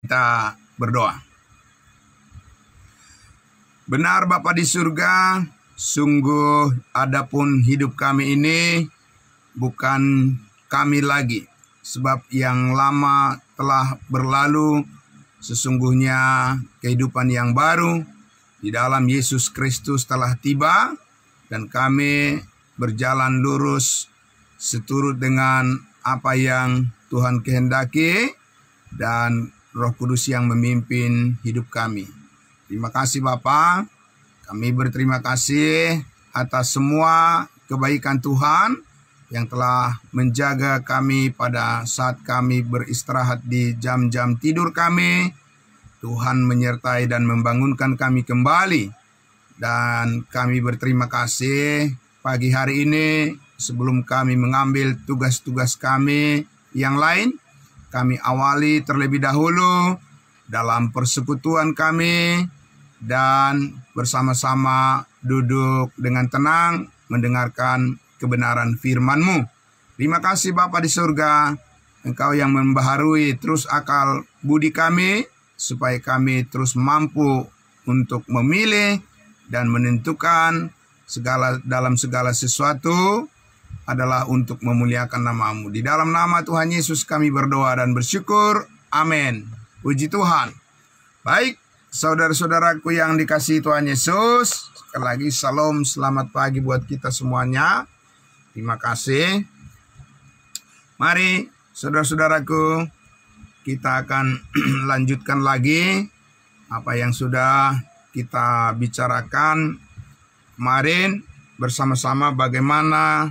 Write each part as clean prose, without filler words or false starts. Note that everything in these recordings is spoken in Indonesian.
Kita berdoa. Benar Bapa di surga, sungguh adapun hidup kami ini bukan kami lagi, sebab yang lama telah berlalu, sesungguhnya kehidupan yang baru di dalam Yesus Kristus telah tiba, dan kami berjalan lurus seturut dengan apa yang Tuhan kehendaki dan Roh Kudus yang memimpin hidup kami. Terima kasih Bapa. Kami berterima kasih atas semua kebaikan Tuhan yang telah menjaga kami pada saat kami beristirahat di jam-jam tidur kami. Tuhan menyertai dan membangunkan kami kembali. Dan kami berterima kasih pagi hari ini sebelum kami mengambil tugas-tugas kami yang lain. Kami awali terlebih dahulu dalam persekutuan kami dan bersama-sama duduk dengan tenang mendengarkan kebenaran firman-Mu. Terima kasih Bapa di surga, Engkau yang membaharui terus akal budi kami, supaya kami terus mampu untuk memilih dan menentukan dalam segala sesuatu adalah untuk memuliakan nama-Mu. Di dalam nama Tuhan Yesus kami berdoa dan bersyukur. Amin. Puji Tuhan. Baik, saudara-saudaraku yang dikasihi Tuhan Yesus, sekali lagi salam, selamat pagi buat kita semuanya. Terima kasih. Mari, saudara-saudaraku, kita akan lanjutkan lagi apa yang sudah kita bicarakan kemarin bersama-sama, bagaimana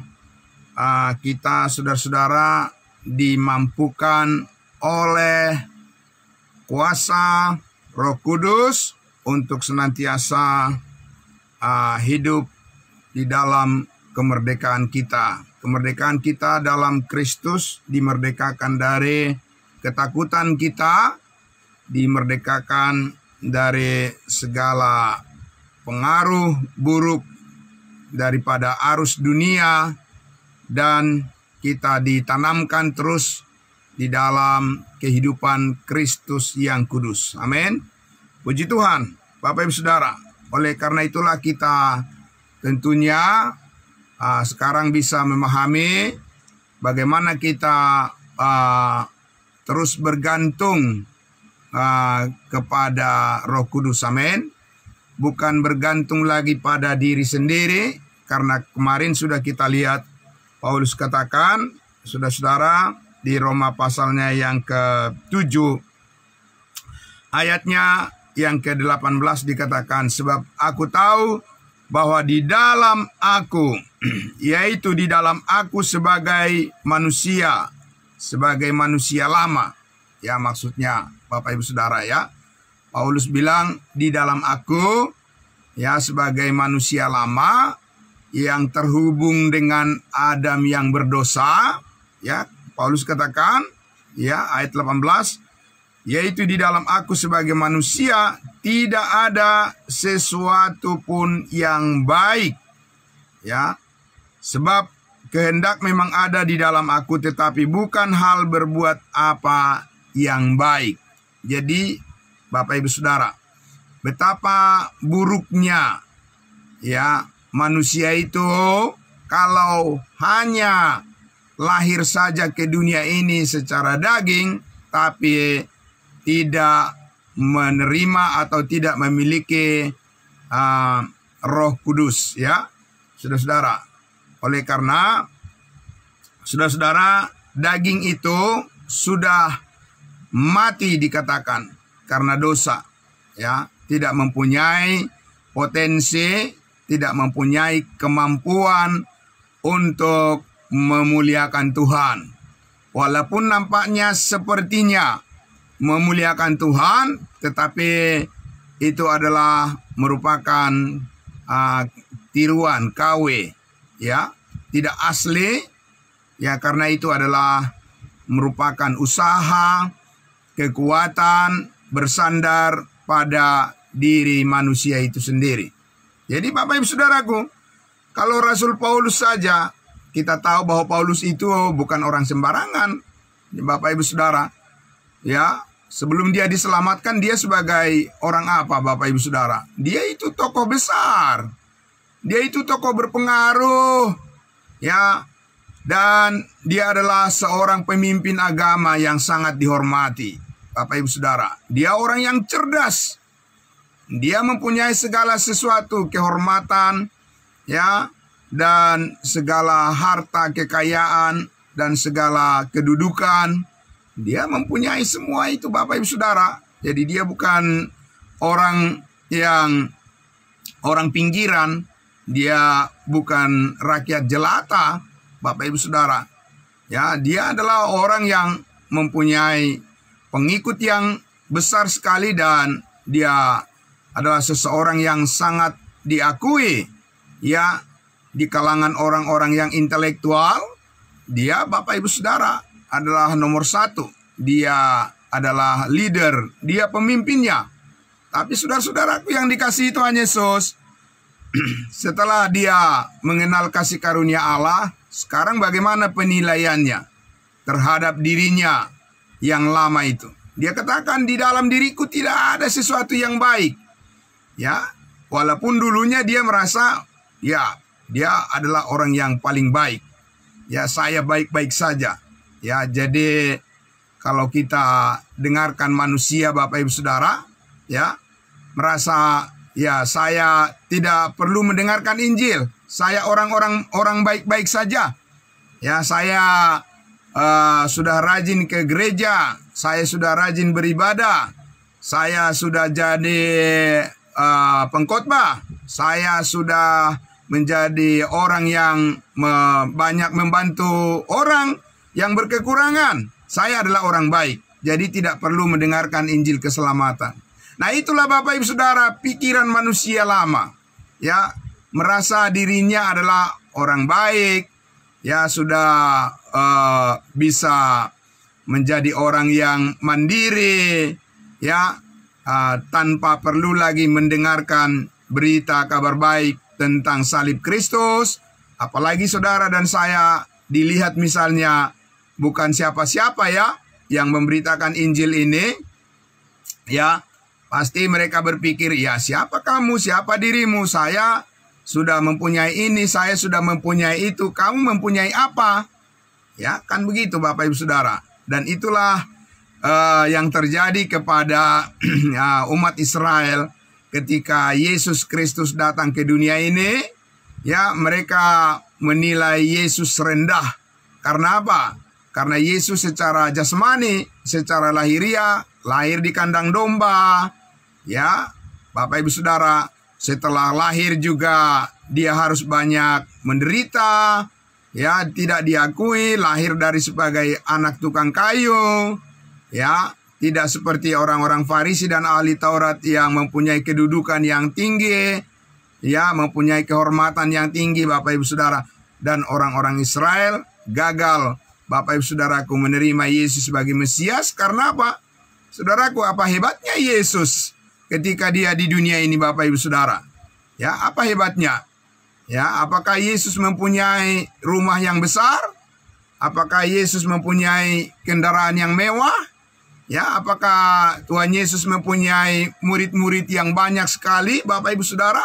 kita saudara-saudara dimampukan oleh kuasa Roh Kudus untuk senantiasa hidup di dalam kemerdekaan kita. Kemerdekaan kita dalam Kristus dimerdekakan dari ketakutan kita, dimerdekakan dari segala pengaruh buruk daripada arus dunia, dan kita ditanamkan terus di dalam kehidupan Kristus yang kudus. Amin. Puji Tuhan, Bapak Ibu Saudara. Oleh karena itulah kita tentunya sekarang bisa memahami bagaimana kita terus bergantung kepada Roh Kudus. Amin. Bukan bergantung lagi pada diri sendiri, karena kemarin sudah kita lihat Paulus katakan, saudara-saudara, di Roma pasalnya yang ke-7, ayatnya yang ke-18 dikatakan, sebab aku tahu bahwa di dalam aku, yaitu di dalam aku sebagai manusia lama, ya maksudnya Bapak Ibu Saudara ya, Paulus bilang di dalam aku, ya sebagai manusia lama, yang terhubung dengan Adam yang berdosa, ya Paulus katakan, ya ayat 18, yaitu di dalam aku sebagai manusia tidak ada sesuatu pun yang baik, ya sebab kehendak memang ada di dalam aku, tetapi bukan hal berbuat apa yang baik. Jadi Bapak Ibu Saudara, betapa buruknya ya manusia itu kalau hanya lahir saja ke dunia ini secara daging, tapi tidak menerima atau tidak memiliki Roh Kudus, ya saudara-saudara. Oleh karena saudara-saudara, daging itu sudah mati dikatakan karena dosa, ya tidak mempunyai potensi, tidak mempunyai kemampuan untuk memuliakan Tuhan. Walaupun nampaknya sepertinya memuliakan Tuhan, tetapi itu adalah merupakan tiruan, KW, ya tidak asli, ya karena itu adalah merupakan usaha, kekuatan bersandar pada diri manusia itu sendiri. Jadi Bapak Ibu Saudaraku, kalau Rasul Paulus saja, kita tahu bahwa Paulus itu bukan orang sembarangan, Bapak Ibu Saudara. Ya, Sebelum dia diselamatkan, dia sebagai orang apa, Bapak Ibu Saudara? Dia itu tokoh besar. Dia itu tokoh berpengaruh, ya. Dan dia adalah seorang pemimpin agama yang sangat dihormati, Bapak Ibu Saudara. Dia orang yang cerdas. Dia mempunyai segala sesuatu, kehormatan, ya, dan segala harta kekayaan dan segala kedudukan. Dia mempunyai semua itu, Bapak Ibu Saudara. Jadi dia bukan orang yang orang pinggiran, dia bukan rakyat jelata, Bapak Ibu Saudara. Ya, dia adalah orang yang mempunyai pengikut yang besar sekali dan dia adalah seseorang yang sangat diakui, ya, di kalangan orang-orang yang intelektual. Dia, Bapak Ibu Saudara, adalah nomor satu. Dia adalah leader, dia pemimpinnya. Tapi saudara-saudaraku yang dikasihi Tuhan Yesus, setelah dia mengenal kasih karunia Allah, sekarang bagaimana penilaiannya terhadap dirinya yang lama itu? Dia katakan, di dalam diriku tidak ada sesuatu yang baik. Ya, walaupun dulunya dia merasa, ya, dia adalah orang yang paling baik. Ya, saya baik-baik saja. Ya, jadi kalau kita dengarkan manusia, Bapak Ibu Saudara, ya, merasa, ya, saya tidak perlu mendengarkan Injil. Saya orang baik-baik saja. Ya, saya sudah rajin ke gereja. Saya sudah rajin beribadah. Saya sudah jadi pengkhotbah. Saya sudah menjadi orang yang banyak membantu orang yang berkekurangan. Saya adalah orang baik. Jadi tidak perlu mendengarkan Injil keselamatan. Nah, itulah Bapak Ibu Saudara pikiran manusia lama. Ya, merasa dirinya adalah orang baik. Ya, sudah bisa menjadi orang yang mandiri. Ya, tanpa perlu lagi mendengarkan berita kabar baik tentang salib Kristus. Apalagi saudara dan saya dilihat misalnya bukan siapa-siapa, ya, yang memberitakan Injil ini, ya, pasti mereka berpikir, ya, siapa kamu, siapa dirimu, saya sudah mempunyai ini, saya sudah mempunyai itu, kamu mempunyai apa? Ya, kan begitu Bapak Ibu Saudara. Dan itulah yang terjadi kepada umat Israel ketika Yesus Kristus datang ke dunia ini. Ya, mereka menilai Yesus rendah. Karena apa? Karena Yesus secara jasmani, secara lahiriah, lahir di kandang domba. Ya, Bapak Ibu Saudara, setelah lahir juga dia harus banyak menderita. Ya, tidak diakui, lahir dari sebagai anak tukang kayu. Ya, tidak seperti orang-orang Farisi dan ahli Taurat yang mempunyai kedudukan yang tinggi. Ya, mempunyai kehormatan yang tinggi, Bapak Ibu Saudara. Dan orang-orang Israel gagal, Bapak Ibu Saudaraku, menerima Yesus sebagai Mesias. Karena apa? Saudaraku, apa hebatnya Yesus ketika dia di dunia ini, Bapak Ibu Saudara? Ya, apa hebatnya? Ya, apakah Yesus mempunyai rumah yang besar? Apakah Yesus mempunyai kendaraan yang mewah? Ya, apakah Tuhan Yesus mempunyai murid-murid yang banyak sekali, Bapak Ibu Saudara?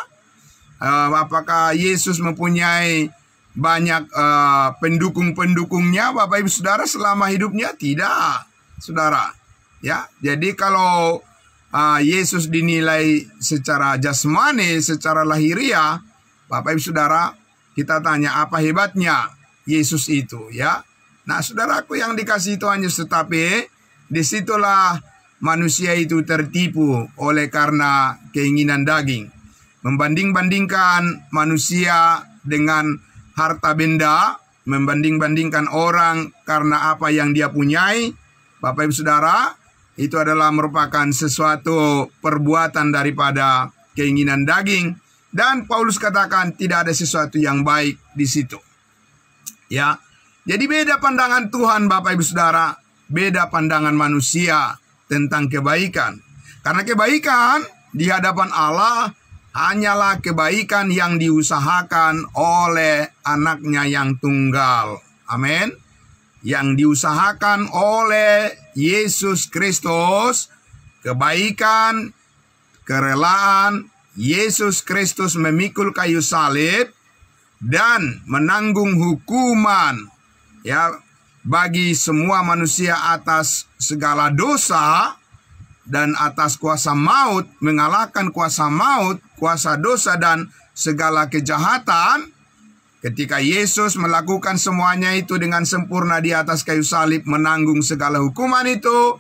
Apakah Yesus mempunyai banyak pendukung-pendukungnya, Bapak Ibu Saudara, selama hidupnya? Tidak, Saudara. Ya, jadi kalau Yesus dinilai secara jasmani, secara lahiriah, Bapak Ibu Saudara, kita tanya apa hebatnya Yesus itu, ya? Nah, saudaraku yang dikasihi Tuhan Yesus, tetapi disitulah manusia itu tertipu oleh karena keinginan daging. Membanding-bandingkan manusia dengan harta benda, membanding-bandingkan orang karena apa yang dia punyai. Bapak Ibu Saudara, itu adalah merupakan sesuatu perbuatan daripada keinginan daging. Dan Paulus katakan tidak ada sesuatu yang baik di situ. Ya, jadi beda pandangan Tuhan, Bapak Ibu Saudara, beda pandangan manusia tentang kebaikan. Karena kebaikan di hadapan Allah hanyalah kebaikan yang diusahakan oleh anaknya yang tunggal. Amin. yang diusahakan oleh Yesus Kristus, kebaikan, kerelaan Yesus Kristus memikul kayu salib dan menanggung hukuman ya bagi semua manusia atas segala dosa dan atas kuasa maut, mengalahkan kuasa maut, kuasa dosa dan segala kejahatan. Ketika Yesus melakukan semuanya itu dengan sempurna di atas kayu salib, menanggung segala hukuman itu,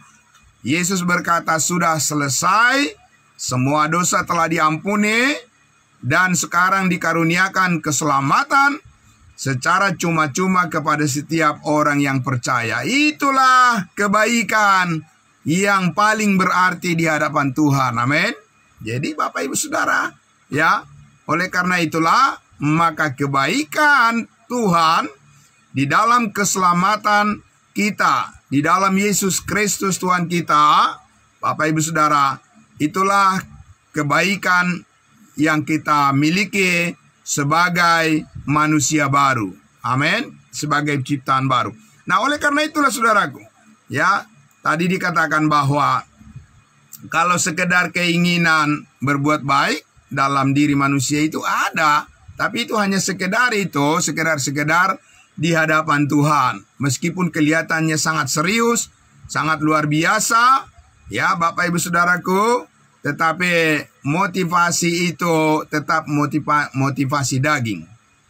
Yesus berkata, sudah selesai, semua dosa telah diampuni, dan sekarang dikaruniakan keselamatan secara cuma-cuma kepada setiap orang yang percaya. Itulah kebaikan yang paling berarti di hadapan Tuhan. Amin. Jadi Bapak Ibu Saudara, ya, oleh karena itulah maka kebaikan Tuhan di dalam keselamatan kita, di dalam Yesus Kristus Tuhan kita, Bapak Ibu Saudara, itulah kebaikan yang kita miliki sebagai manusia baru. Amin. Sebagai ciptaan baru. Nah, oleh karena itulah saudaraku, ya, tadi dikatakan bahwa kalau sekedar keinginan berbuat baik dalam diri manusia itu ada, tapi itu hanya sekedar di hadapan Tuhan. Meskipun kelihatannya sangat serius, sangat luar biasa, ya Bapak Ibu Saudaraku, tetapi motivasi itu tetap motivasi daging,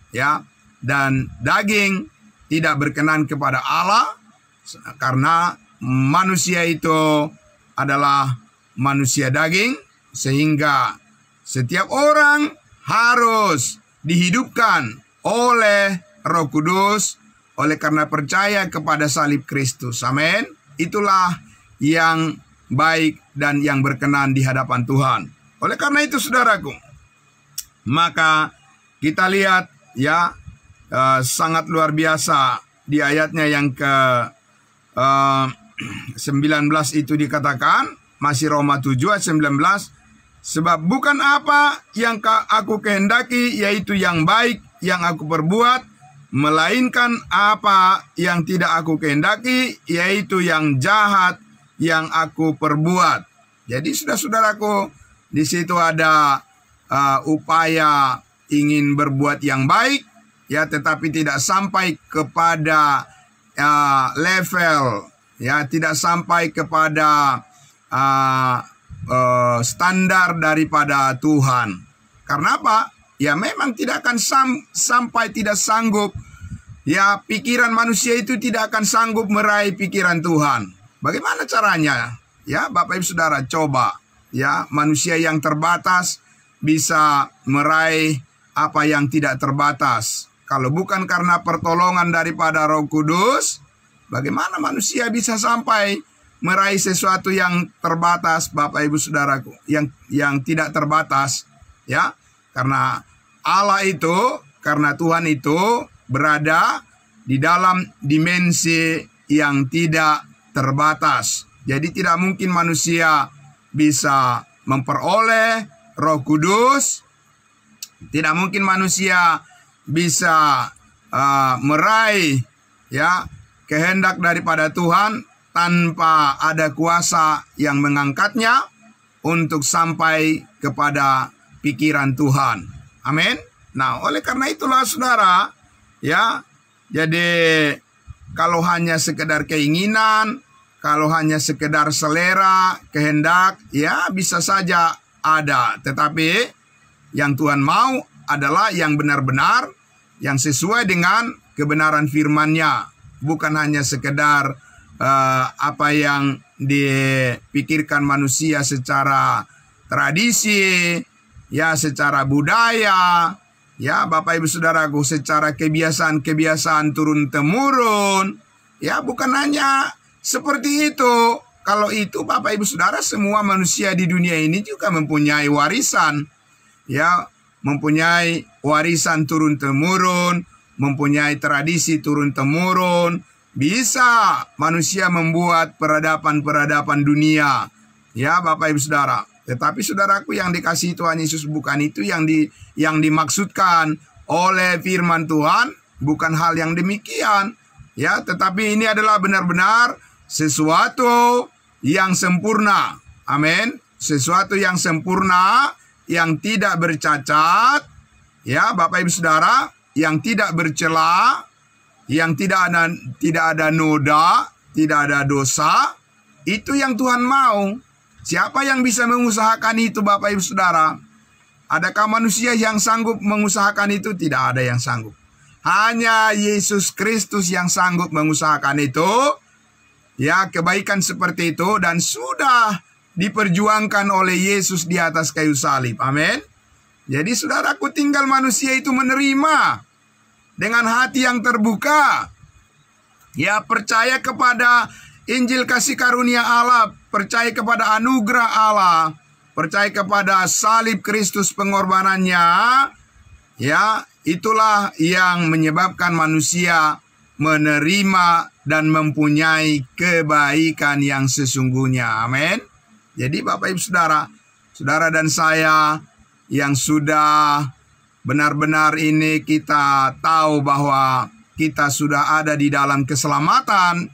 ya. Dan daging tidak berkenan kepada Allah karena manusia itu adalah manusia daging, sehingga setiap orang harus dihidupkan oleh Roh Kudus oleh karena percaya kepada salib Kristus. Amin. Itulah yang baik dan yang berkenan di hadapan Tuhan. Oleh karena itu saudaraku, maka kita lihat ya sangat luar biasa di ayatnya yang ke 19 itu dikatakan, masih Roma 7 ayat 19, sebab bukan apa yang aku kehendaki, yaitu yang baik yang aku perbuat, melainkan apa yang tidak aku kehendaki, yaitu yang jahat yang aku perbuat. Jadi saudaraku, di situ ada upaya ingin berbuat yang baik, ya, tetapi tidak sampai kepada level, ya, tidak sampai kepada standar daripada Tuhan. Karena apa? Ya memang tidak akan sampai tidak sanggup. Ya pikiran manusia itu tidak akan sanggup meraih pikiran Tuhan. Bagaimana caranya? Ya Bapak Ibu Saudara, coba ya manusia yang terbatas bisa meraih apa yang tidak terbatas. Kalau bukan karena pertolongan daripada Roh Kudus, bagaimana manusia bisa sampai meraih sesuatu yang terbatas, Bapak Ibu Saudaraku, yang tidak terbatas, ya. Karena Allah itu, karena Tuhan itu berada di dalam dimensi yang tidak terbatas. Jadi tidak mungkin manusia bisa memperoleh Roh Kudus, tidak mungkin manusia bisa meraih ya kehendak daripada Tuhan tanpa ada kuasa yang mengangkatnya untuk sampai kepada pikiran Tuhan. Amin. Nah, oleh karena itulah saudara, ya, jadi kalau hanya sekedar keinginan, kalau hanya sekedar selera, kehendak, ya bisa saja ada. Tetapi yang Tuhan mau adalah yang benar-benar, yang sesuai dengan kebenaran firman-Nya. Bukan hanya sekedar apa yang dipikirkan manusia secara tradisi, ya secara budaya, ya Bapak Ibu Saudaraku, secara kebiasaan-kebiasaan turun-temurun, ya bukan hanya seperti itu. Kalau itu Bapak Ibu Saudara, semua manusia di dunia ini juga mempunyai warisan, ya mempunyai warisan turun-temurun, mempunyai tradisi turun-temurun. Bisa manusia membuat peradaban-peradaban dunia, ya Bapak Ibu Saudara. Tetapi saudaraku yang dikasihi Tuhan Yesus, bukan itu yang dimaksudkan oleh firman Tuhan, bukan hal yang demikian. Ya, tetapi ini adalah benar-benar sesuatu yang sempurna. Amin. Sesuatu yang sempurna, yang tidak bercacat, ya Bapak Ibu Saudara, yang tidak bercela, yang tidak ada noda, tidak ada dosa. Itu yang Tuhan mau. Siapa yang bisa mengusahakan itu, Bapak Ibu Saudara? Adakah manusia yang sanggup mengusahakan itu? Tidak ada yang sanggup. Hanya Yesus Kristus yang sanggup mengusahakan itu. Ya, kebaikan seperti itu, dan sudah diperjuangkan oleh Yesus di atas kayu salib. Amin. Jadi saudaraku, tinggal manusia itu menerima dengan hati yang terbuka. Ya, percaya kepada Injil kasih karunia Allah, percaya kepada anugerah Allah, percaya kepada salib Kristus pengorbanannya. Ya, itulah yang menyebabkan manusia menerima dan mempunyai kebaikan yang sesungguhnya. Amin. Jadi Bapak Ibu Saudara, saudara dan saya yang sudah benar-benar ini kita tahu bahwa kita sudah ada di dalam keselamatan,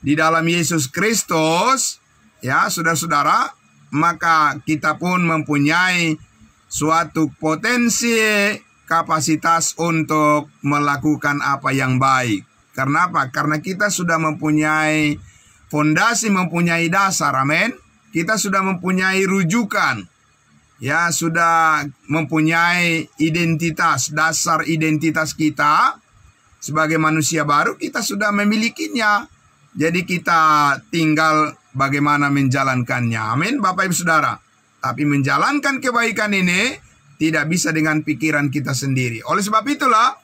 di dalam Yesus Kristus, ya saudara-saudara, maka kita pun mempunyai suatu potensi, kapasitas untuk melakukan apa yang baik. Karena apa? Karena kita sudah mempunyai fondasi, mempunyai dasar, amin. Kita sudah mempunyai rujukan, ya sudah mempunyai identitas, dasar identitas kita sebagai manusia baru, kita sudah memilikinya. Jadi kita tinggal bagaimana menjalankannya, amin Bapak Ibu Saudara. Tapi menjalankan kebaikan ini tidak bisa dengan pikiran kita sendiri. Oleh sebab itulah,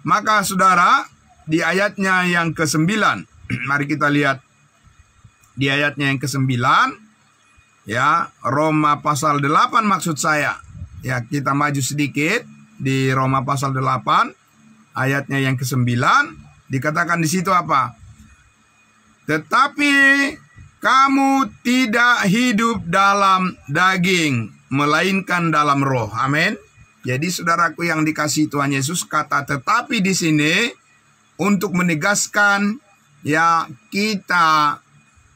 maka saudara, di ayatnya yang ke-9, mari kita lihat di ayatnya yang ke-9, ya, Roma pasal 8 maksud saya. Ya, kita maju sedikit di Roma pasal 8, ayatnya yang ke-9, dikatakan di situ apa? Tetapi kamu tidak hidup dalam daging, melainkan dalam roh. Amin. Jadi saudaraku yang dikasihi Tuhan Yesus, kata tetapi di sini untuk menegaskan, ya, kita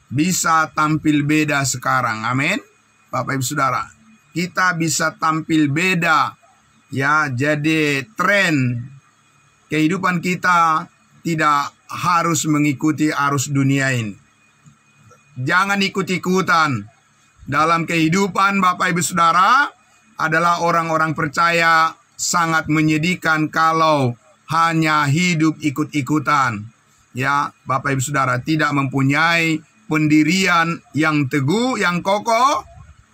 bisa tampil beda sekarang. Amin. Bapak Ibu Saudara, kita bisa tampil beda. Ya, jadi tren kehidupan kita tidak harus mengikuti arus dunia ini. Jangan ikut-ikutan. Dalam kehidupan Bapak Ibu Saudara adalah orang-orang percaya sangat menyedihkan kalau hanya hidup ikut-ikutan. Ya, Bapak Ibu Saudara tidak mempunyai pendirian yang teguh, yang kokoh.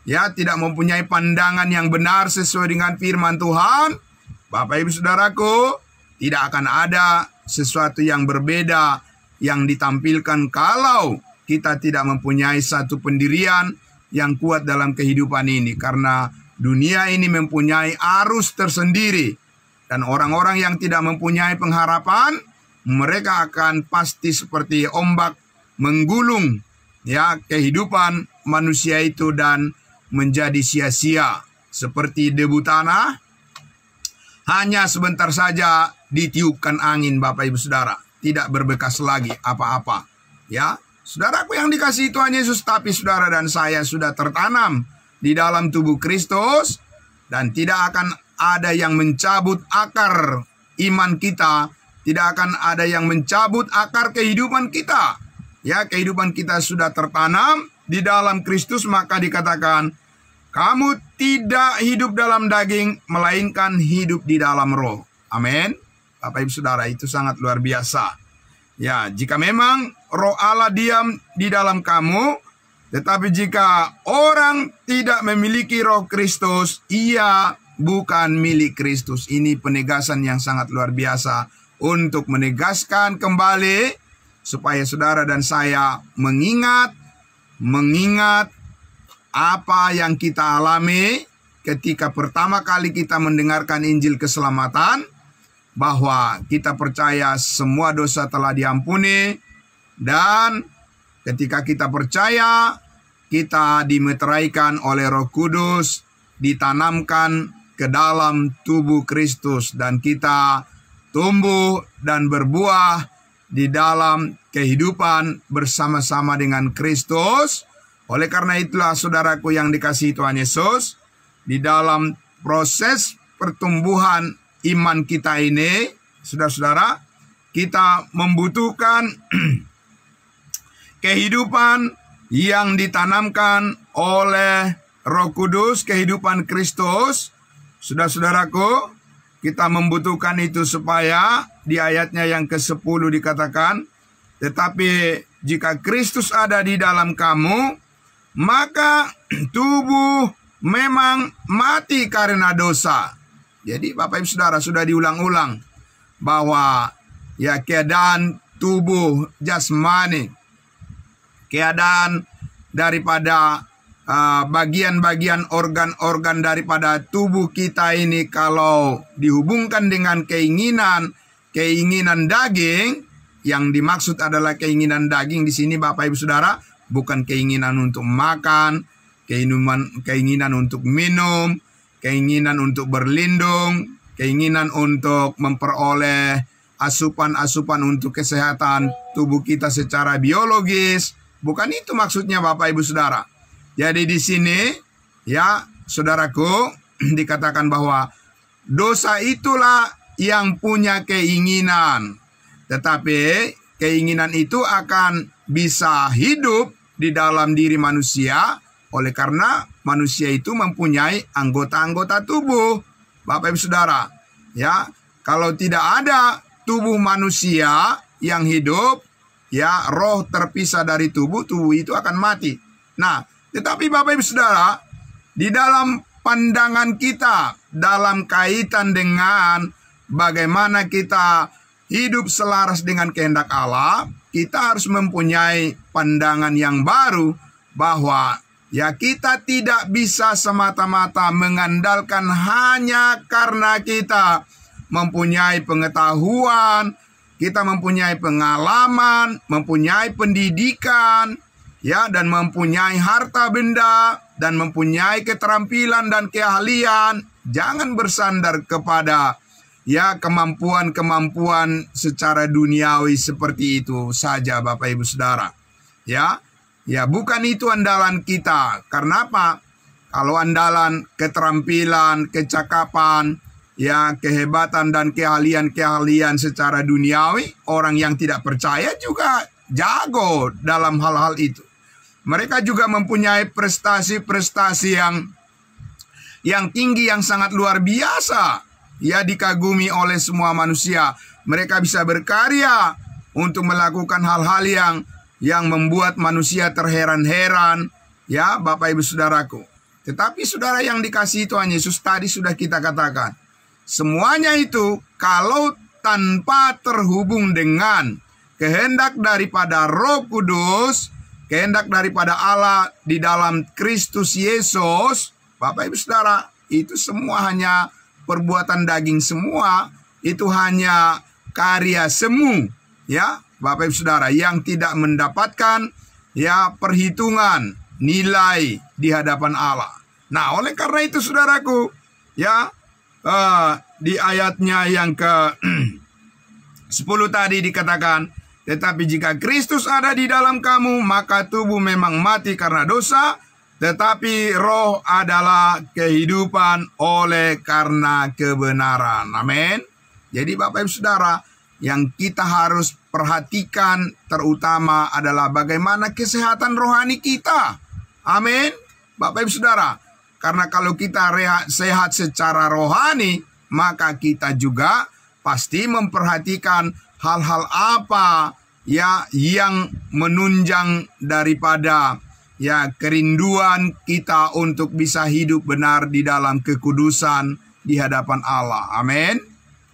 Ya, tidak mempunyai pandangan yang benar sesuai dengan firman Tuhan. Bapak Ibu Saudaraku, tidak akan ada sesuatu yang berbeda yang ditampilkan kalau kita tidak mempunyai satu pendirian yang kuat dalam kehidupan ini. Karena dunia ini mempunyai arus tersendiri. Dan orang-orang yang tidak mempunyai pengharapan, mereka akan pasti seperti ombak menggulung, ya, kehidupan manusia itu dan menjadi sia-sia. Seperti debu tanah, hanya sebentar saja ditiupkan angin Bapak Ibu Saudara. Tidak berbekas lagi apa-apa. Ya, saudaraku yang dikasihi Tuhan Yesus, tapi saudara dan saya sudah tertanam di dalam tubuh Kristus. Dan tidak akan ada yang mencabut akar iman kita. Tidak akan ada yang mencabut akar kehidupan kita. Ya, kehidupan kita sudah tertanam di dalam Kristus, maka dikatakan, kamu tidak hidup dalam daging, melainkan hidup di dalam roh. Amin. Bapak Ibu Saudara, itu sangat luar biasa. Ya, jika memang roh Allah diam di dalam kamu, tetapi jika orang tidak memiliki roh Kristus, ia bukan milik Kristus. Ini penegasan yang sangat luar biasa untuk menegaskan kembali supaya saudara dan saya mengingat apa yang kita alami ketika pertama kali kita mendengarkan Injil keselamatan, bahwa kita percaya semua dosa telah diampuni, dan ketika kita percaya, kita dimeteraikan oleh Roh Kudus, ditanamkan ke dalam tubuh Kristus, dan kita tumbuh dan berbuah di dalam kehidupan bersama-sama dengan Kristus. Oleh karena itulah saudaraku yang dikasihi Tuhan Yesus, di dalam proses pertumbuhan iman kita ini, saudara-saudara, kita membutuhkan kehidupan yang ditanamkan oleh Roh Kudus, kehidupan Kristus. Saudara-saudaraku, kita membutuhkan itu supaya di ayatnya yang ke-10 dikatakan, tetapi jika Kristus ada di dalam kamu, maka tubuh memang mati karena dosa. Jadi Bapak Ibu Saudara, sudah diulang-ulang bahwa ya keadaan tubuh jasmani, keadaan daripada bagian-bagian organ-organ daripada tubuh kita ini kalau dihubungkan dengan keinginan daging, yang dimaksud adalah keinginan daging di sini Bapak Ibu Saudara, bukan keinginan untuk makan, keinginan untuk minum, keinginan untuk berlindung, keinginan untuk memperoleh asupan-asupan untuk kesehatan tubuh kita secara biologis. Bukan itu maksudnya Bapak Ibu Saudara. Jadi di sini ya saudaraku dikatakan bahwa dosa itulah yang punya keinginan. Tetapi keinginan itu akan bisa hidup di dalam diri manusia oleh karena manusia itu mempunyai anggota-anggota tubuh. Bapak Ibu Saudara, ya, kalau tidak ada tubuh manusia yang hidup, ya, roh terpisah dari tubuh itu akan mati. Nah, tetapi Bapak Ibu Saudara, di dalam pandangan kita dalam kaitan dengan bagaimana kita hidup selaras dengan kehendak Allah, kita harus mempunyai pandangan yang baru bahwa ya kita tidak bisa semata-mata mengandalkan hanya karena kita mempunyai pengetahuan, kita mempunyai pengalaman, mempunyai pendidikan, ya, dan mempunyai harta benda, dan mempunyai keterampilan dan keahlian. Jangan bersandar kepada ya kemampuan-kemampuan secara duniawi seperti itu saja Bapak Ibu Saudara. Ya, bukan itu andalan kita. Karena apa? Kalau andalan keterampilan, kecakapan, ya kehebatan dan keahlian-keahlian secara duniawi, orang yang tidak percaya juga jago dalam hal-hal itu. Mereka juga mempunyai prestasi-prestasi yang tinggi, yang sangat luar biasa. Ya, dikagumi oleh semua manusia. Mereka bisa berkarya untuk melakukan hal-hal yang membuat manusia terheran-heran. Ya, Bapak Ibu Saudaraku. Tetapi saudara yang dikasihi Tuhan Yesus, tadi sudah kita katakan, semuanya itu kalau tanpa terhubung dengan kehendak daripada Roh Kudus, kehendak daripada Allah di dalam Kristus Yesus, Bapak Ibu Saudara, itu semua hanya perbuatan daging semua, itu hanya karya semu, ya Bapak Ibu Saudara, yang tidak mendapatkan ya perhitungan nilai di hadapan Allah. Nah, oleh karena itu saudaraku, ya di ayatnya yang ke 10 tadi dikatakan, tetapi jika Kristus ada di dalam kamu, maka tubuh memang mati karena dosa, tetapi roh adalah kehidupan oleh karena kebenaran. Amin. Jadi Bapak Ibu Saudara, yang kita harus perhatikan terutama adalah bagaimana kesehatan rohani kita. Amin. Bapak Ibu Saudara, karena kalau kita sehat secara rohani, maka kita juga pasti memperhatikan hal-hal apa ya yang menunjang daripada ya kerinduan kita untuk bisa hidup benar di dalam kekudusan di hadapan Allah. Amin.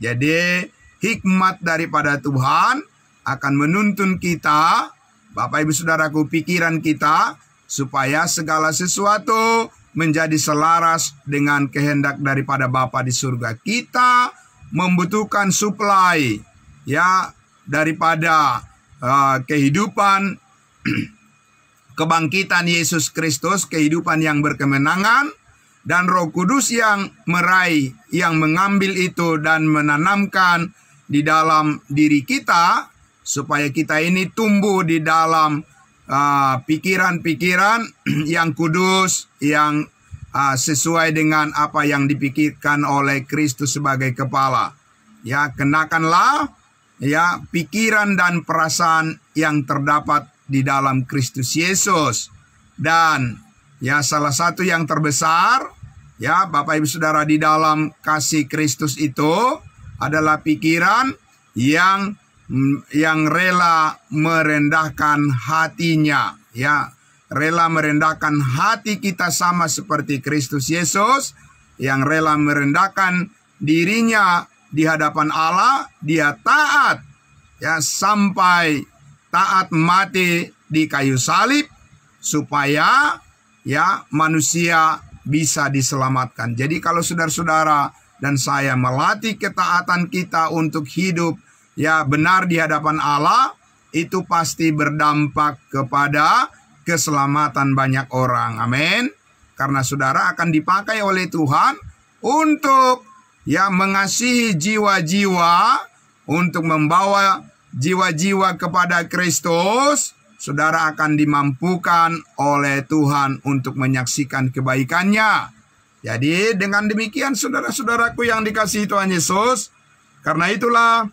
Jadi hikmat daripada Tuhan akan menuntun kita, Bapak Ibu Saudaraku, pikiran kita, supaya segala sesuatu menjadi selaras dengan kehendak daripada Bapa di surga. Kita membutuhkan suplai ya daripada kehidupan kebangkitan Yesus Kristus, kehidupan yang berkemenangan, dan Roh Kudus yang meraih, yang mengambil itu dan menanamkan di dalam diri kita, supaya kita ini tumbuh di dalam pikiran-pikiran yang kudus, yang sesuai dengan apa yang dipikirkan oleh Kristus sebagai kepala. Ya, kenakanlah ya pikiran dan perasaan yang terdapat di dalam Kristus Yesus. Dan ya salah satu yang terbesar ya Bapak Ibu Saudara di dalam kasih Kristus itu adalah pikiran yang rela merendahkan hatinya, ya, rela merendahkan hati kita sama seperti Kristus Yesus yang rela merendahkan dirinya di hadapan Allah. Dia taat, ya, sampai taat mati di kayu salib supaya ya manusia bisa diselamatkan. Jadi kalau saudara-saudara dan saya melatih ketaatan kita untuk hidup ya benar di hadapan Allah, itu pasti berdampak kepada keselamatan banyak orang. Amin. Karena saudara akan dipakai oleh Tuhan untuk ya mengasihi jiwa-jiwa, untuk membawa jiwa-jiwa kepada Kristus. Saudara akan dimampukan oleh Tuhan untuk menyaksikan kebaikannya. Jadi dengan demikian saudara-saudaraku yang dikasihi Tuhan Yesus, karena itulah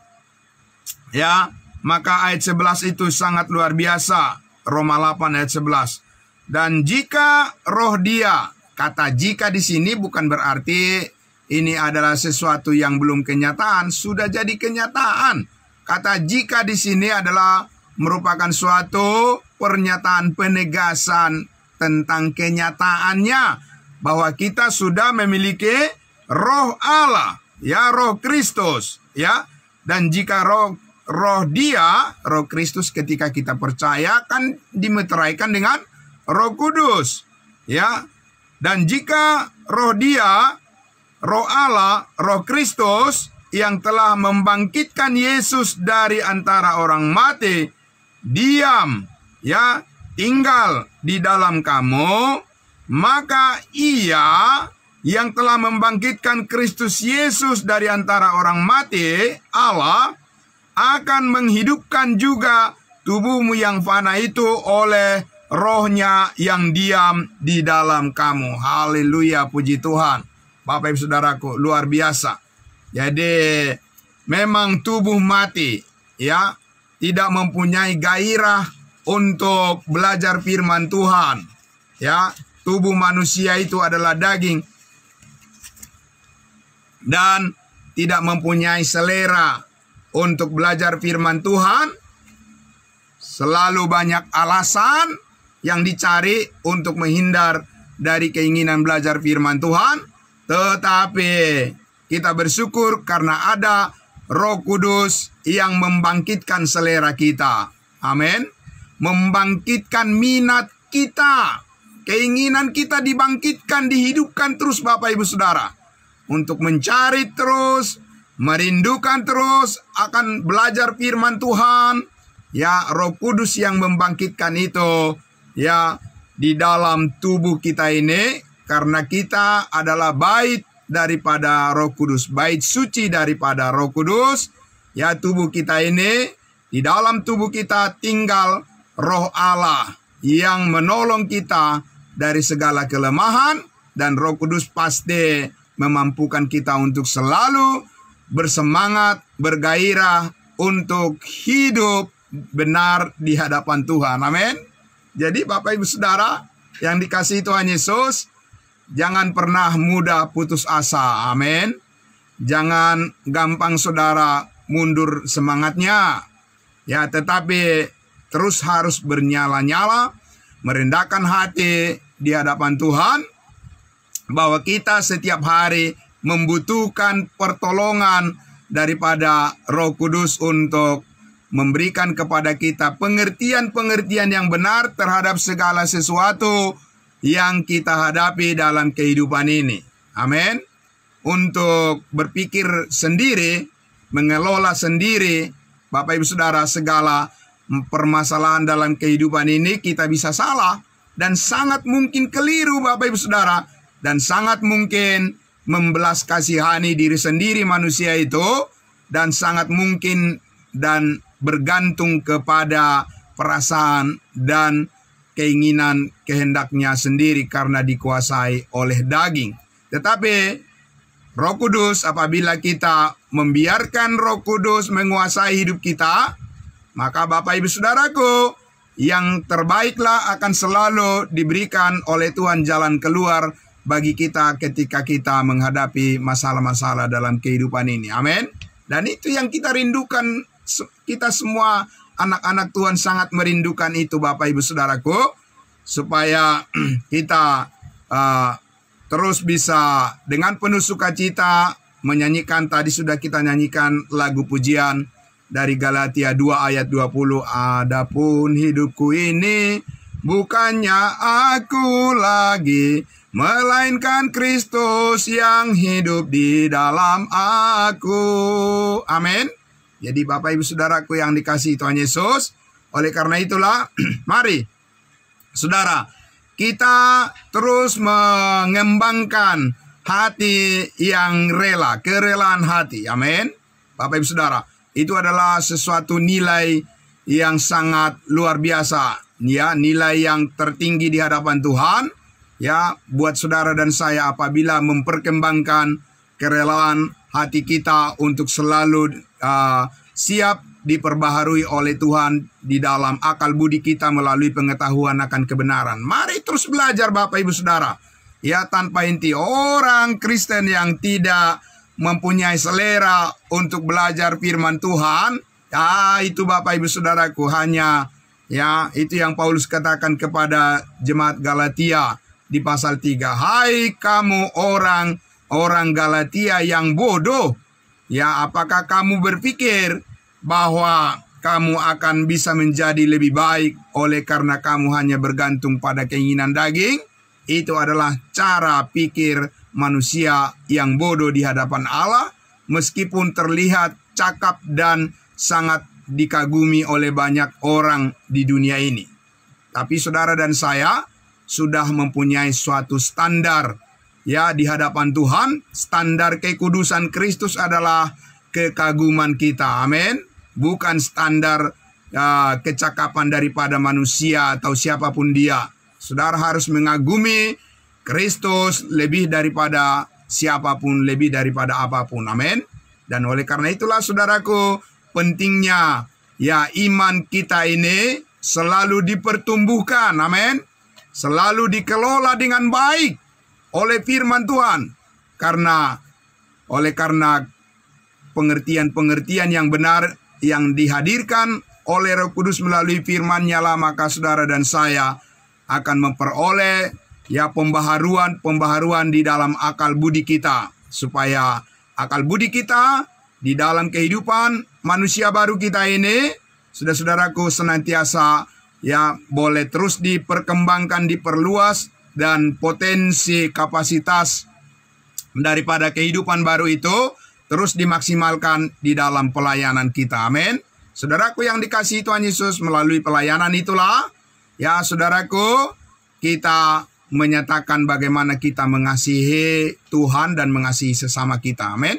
ya, maka ayat 11 itu sangat luar biasa. Roma 8 ayat 11. Dan jika roh Dia, kata jika di sini bukan berarti ini adalah sesuatu yang belum kenyataan, sudah jadi kenyataan. Kata jika di sini adalah merupakan suatu pernyataan penegasan tentang kenyataannya bahwa kita sudah memiliki roh Allah, ya, roh Kristus, ya. Dan jika roh Dia, roh Kristus ketika kita percaya kan dimeteraikan dengan Roh Kudus, ya. Dan jika roh Dia, roh Allah, roh Kristus yang telah membangkitkan Yesus dari antara orang mati diam, ya, tinggal di dalam kamu, maka Ia yang telah membangkitkan Kristus Yesus dari antara orang mati, Allah, akan menghidupkan juga tubuhmu yang fana itu oleh rohnya yang diam di dalam kamu. Haleluya, puji Tuhan. Bapak Ibu Saudaraku, luar biasa. Jadi memang tubuh mati, ya, tidak mempunyai gairah untuk belajar firman Tuhan. Ya, tubuh manusia itu adalah daging dan tidak mempunyai selera untuk belajar firman Tuhan. Selalu banyak alasan yang dicari untuk menghindar dari keinginan belajar firman Tuhan. Tetapi kita bersyukur karena ada Roh Kudus yang membangkitkan selera kita. Amin. Membangkitkan minat kita. Keinginan kita dibangkitkan, dihidupkan terus Bapak Ibu Saudara. Untuk mencari terus, merindukan terus akan belajar firman Tuhan. Ya, Roh Kudus yang membangkitkan itu, ya, di dalam tubuh kita ini. Karena kita adalah bait daripada Roh Kudus, bait suci daripada Roh Kudus. Ya, tubuh kita ini, di dalam tubuh kita tinggal Roh Allah yang menolong kita dari segala kelemahan. Dan Roh Kudus pasti memampukan kita untuk selalu bersemangat, bergairah untuk hidup benar di hadapan Tuhan. Amin. Jadi Bapak Ibu Saudara yang dikasihi Tuhan Yesus, jangan pernah mudah putus asa. Amin. Jangan gampang saudara mundur semangatnya. Ya, tetapi terus harus bernyala-nyala, merendahkan hati di hadapan Tuhan, bahwa kita setiap hari membutuhkan pertolongan daripada Roh Kudus untuk memberikan kepada kita pengertian-pengertian yang benar terhadap segala sesuatu yang kita hadapi dalam kehidupan ini. Amin. Untuk berpikir sendiri, mengelola sendiri, Bapak Ibu Saudara, segala permasalahan dalam kehidupan ini kita bisa salah dan sangat mungkin keliru Bapak Ibu Saudara, dan sangat mungkin membelas kasihani diri sendiri manusia itu, dan sangat mungkin dan bergantung kepada perasaan dan keinginan kehendaknya sendiri karena dikuasai oleh daging. Tetapi Roh Kudus, apabila kita membiarkan Roh Kudus menguasai hidup kita, maka Bapak Ibu Saudaraku, yang terbaiklah akan selalu diberikan oleh Tuhan jalan keluar bagi kita ketika kita menghadapi masalah-masalah dalam kehidupan ini. Amin. Dan itu yang kita rindukan, kita semua anak-anak Tuhan sangat merindukan itu Bapak Ibu Saudaraku, supaya kita terus bisa dengan penuh sukacita menyanyikan, tadi sudah kita nyanyikan lagu pujian dari Galatia 2 ayat 20. Adapun hidupku ini bukannya aku lagi, melainkan Kristus yang hidup di dalam aku. Amin. Jadi Bapak Ibu Saudaraku yang dikasihi Tuhan Yesus, oleh karena itulah mari saudara, kita terus mengembangkan hati yang rela, kerelaan hati. Amin. Bapak Ibu Saudara, itu adalah sesuatu nilai yang sangat luar biasa, ya, nilai yang tertinggi di hadapan Tuhan, ya, buat saudara dan saya apabila memperkembangkan kerelaan hati kita untuk selalu siap diperbaharui oleh Tuhan di dalam akal budi kita melalui pengetahuan akan kebenaran. Mari terus belajar Bapak Ibu Saudara, ya, tanpa henti. Orang Kristen yang tidak mempunyai selera untuk belajar firman Tuhan, ya, itu Bapak Ibu Saudaraku hanya, ya, itu yang Paulus katakan kepada jemaat Galatia di pasal 3. Hai kamu orang Galatia yang bodoh, ya, apakah kamu berpikir bahwa kamu akan bisa menjadi lebih baik oleh karena kamu hanya bergantung pada keinginan daging? Itu adalah cara pikir manusia yang bodoh di hadapan Allah, meskipun terlihat cakap dan sangat dikagumi oleh banyak orang di dunia ini. Tapi saudara dan saya sudah mempunyai suatu standar, ya, di hadapan Tuhan. Standar kekudusan Kristus adalah kekaguman kita. Amin. Bukan standar kecakapan daripada manusia atau siapapun dia. Saudara harus mengagumi Kristus lebih daripada siapapun, lebih daripada apapun. Amin. Dan oleh karena itulah saudaraku, pentingnya, ya, iman kita ini selalu dipertumbuhkan. Amin. Selalu dikelola dengan baik oleh firman Tuhan. Oleh karena pengertian-pengertian yang benar yang dihadirkan oleh Roh Kudus melalui firman-Nya lah, maka saudara dan saya akan memperoleh, ya, pembaharuan di dalam akal budi kita, supaya akal budi kita di dalam kehidupan manusia baru kita ini, saudara-saudaraku, senantiasa, ya, boleh terus diperkembangkan, diperluas, dan potensi kapasitas daripada kehidupan baru itu terus dimaksimalkan di dalam pelayanan kita. Amin. Saudaraku yang dikasihi Tuhan Yesus, melalui pelayanan itulah, ya, saudaraku, kita menyatakan bagaimana kita mengasihi Tuhan dan mengasihi sesama kita. Amin.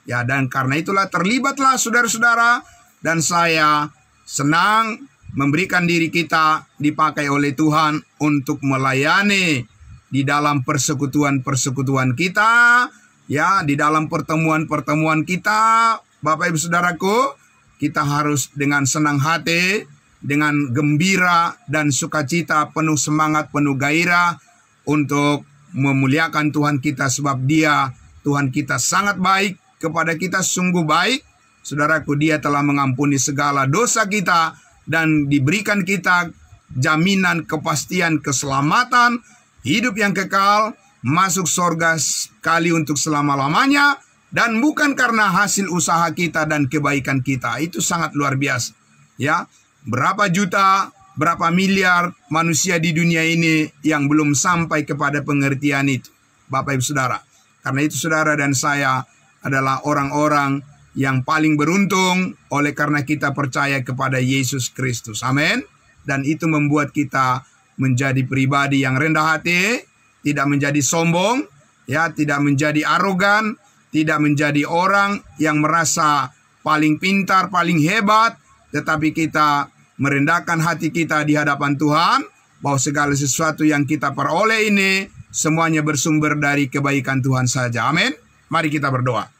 Ya, dan karena itulah terlibatlah saudara-saudara dan saya senang memberikan diri kita dipakai oleh Tuhan untuk melayani di dalam persekutuan-persekutuan kita, ya, di dalam pertemuan-pertemuan kita. Bapak Ibu Saudaraku, kita harus dengan senang hati, dengan gembira dan sukacita, penuh semangat, penuh gairah untuk memuliakan Tuhan kita, sebab Dia, Tuhan kita sangat baik kepada kita, sungguh baik. Saudaraku, Dia telah mengampuni segala dosa kita dan diberikan kita jaminan kepastian keselamatan, hidup yang kekal, masuk surga sekali untuk selama-lamanya, dan bukan karena hasil usaha kita dan kebaikan kita. Itu sangat luar biasa, ya. Berapa juta, berapa miliar manusia di dunia ini yang belum sampai kepada pengertian itu, Bapak Ibu Saudara. Karena itu saudara dan saya adalah orang-orang yang paling beruntung oleh karena kita percaya kepada Yesus Kristus. Amin. Dan itu membuat kita menjadi pribadi yang rendah hati, tidak menjadi sombong, ya, tidak menjadi arogan, tidak menjadi orang yang merasa paling pintar, paling hebat, tetapi kita merendahkan hati kita di hadapan Tuhan, bahwa segala sesuatu yang kita peroleh ini semuanya bersumber dari kebaikan Tuhan saja. Amin. Mari kita berdoa.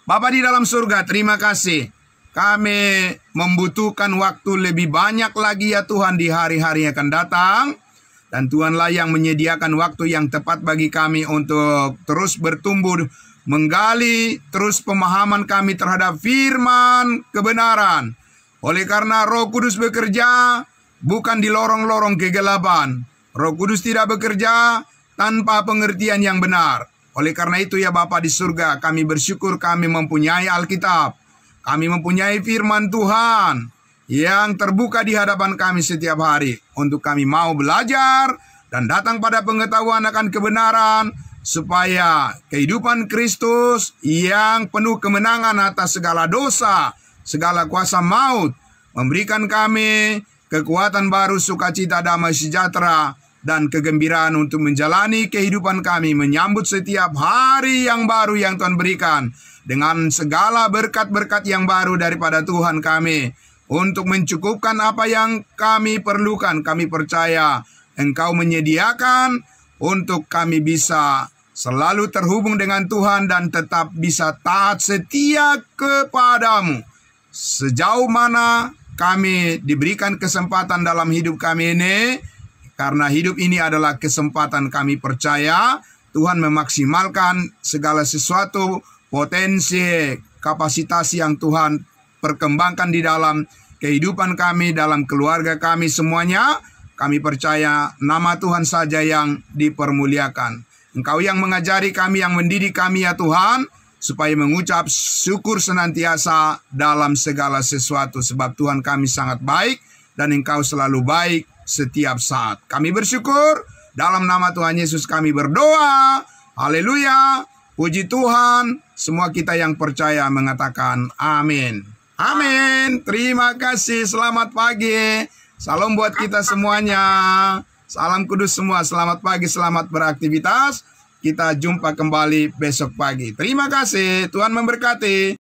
Bapa di dalam surga, terima kasih. Kami membutuhkan waktu lebih banyak lagi ya Tuhan di hari-hari yang akan datang. Dan Tuhanlah yang menyediakan waktu yang tepat bagi kami untuk terus bertumbuh, menggali terus pemahaman kami terhadap firman kebenaran. Oleh karena Roh Kudus bekerja bukan di lorong-lorong kegelapan. Roh Kudus tidak bekerja tanpa pengertian yang benar. Oleh karena itu ya Bapa di surga, kami bersyukur kami mempunyai Alkitab. Kami mempunyai firman Tuhan yang terbuka di hadapan kami setiap hari. Untuk kami mau belajar dan datang pada pengetahuan akan kebenaran, supaya kehidupan Kristus yang penuh kemenangan atas segala dosa, segala kuasa maut, memberikan kami kekuatan baru, sukacita, damai sejahtera, dan kegembiraan untuk menjalani kehidupan kami, menyambut setiap hari yang baru yang Tuhan berikan, dengan segala berkat-berkat yang baru daripada Tuhan kami, untuk mencukupkan apa yang kami perlukan. Kami percaya Engkau menyediakan untuk kami bisa selalu terhubung dengan Tuhan dan tetap bisa taat setia kepadamu. Sejauh mana kami diberikan kesempatan dalam hidup kami ini, karena hidup ini adalah kesempatan, kami percaya Tuhan memaksimalkan segala sesuatu, potensi, kapasitas yang Tuhan perkembangkan di dalam kehidupan kami, dalam keluarga kami semuanya. Kami percaya nama Tuhan saja yang dipermuliakan. Engkau yang mengajari kami, yang mendidik kami ya Tuhan, supaya mengucap syukur senantiasa dalam segala sesuatu. Sebab Tuhan kami sangat baik dan Engkau selalu baik setiap saat. Kami bersyukur, dalam nama Tuhan Yesus kami berdoa. Haleluya. Puji Tuhan, semua kita yang percaya mengatakan amin. Amin. Terima kasih, selamat pagi. Salam buat kita semuanya. Salam kudus semua, selamat pagi, selamat beraktivitas. Kita jumpa kembali besok pagi. Terima kasih, Tuhan memberkati.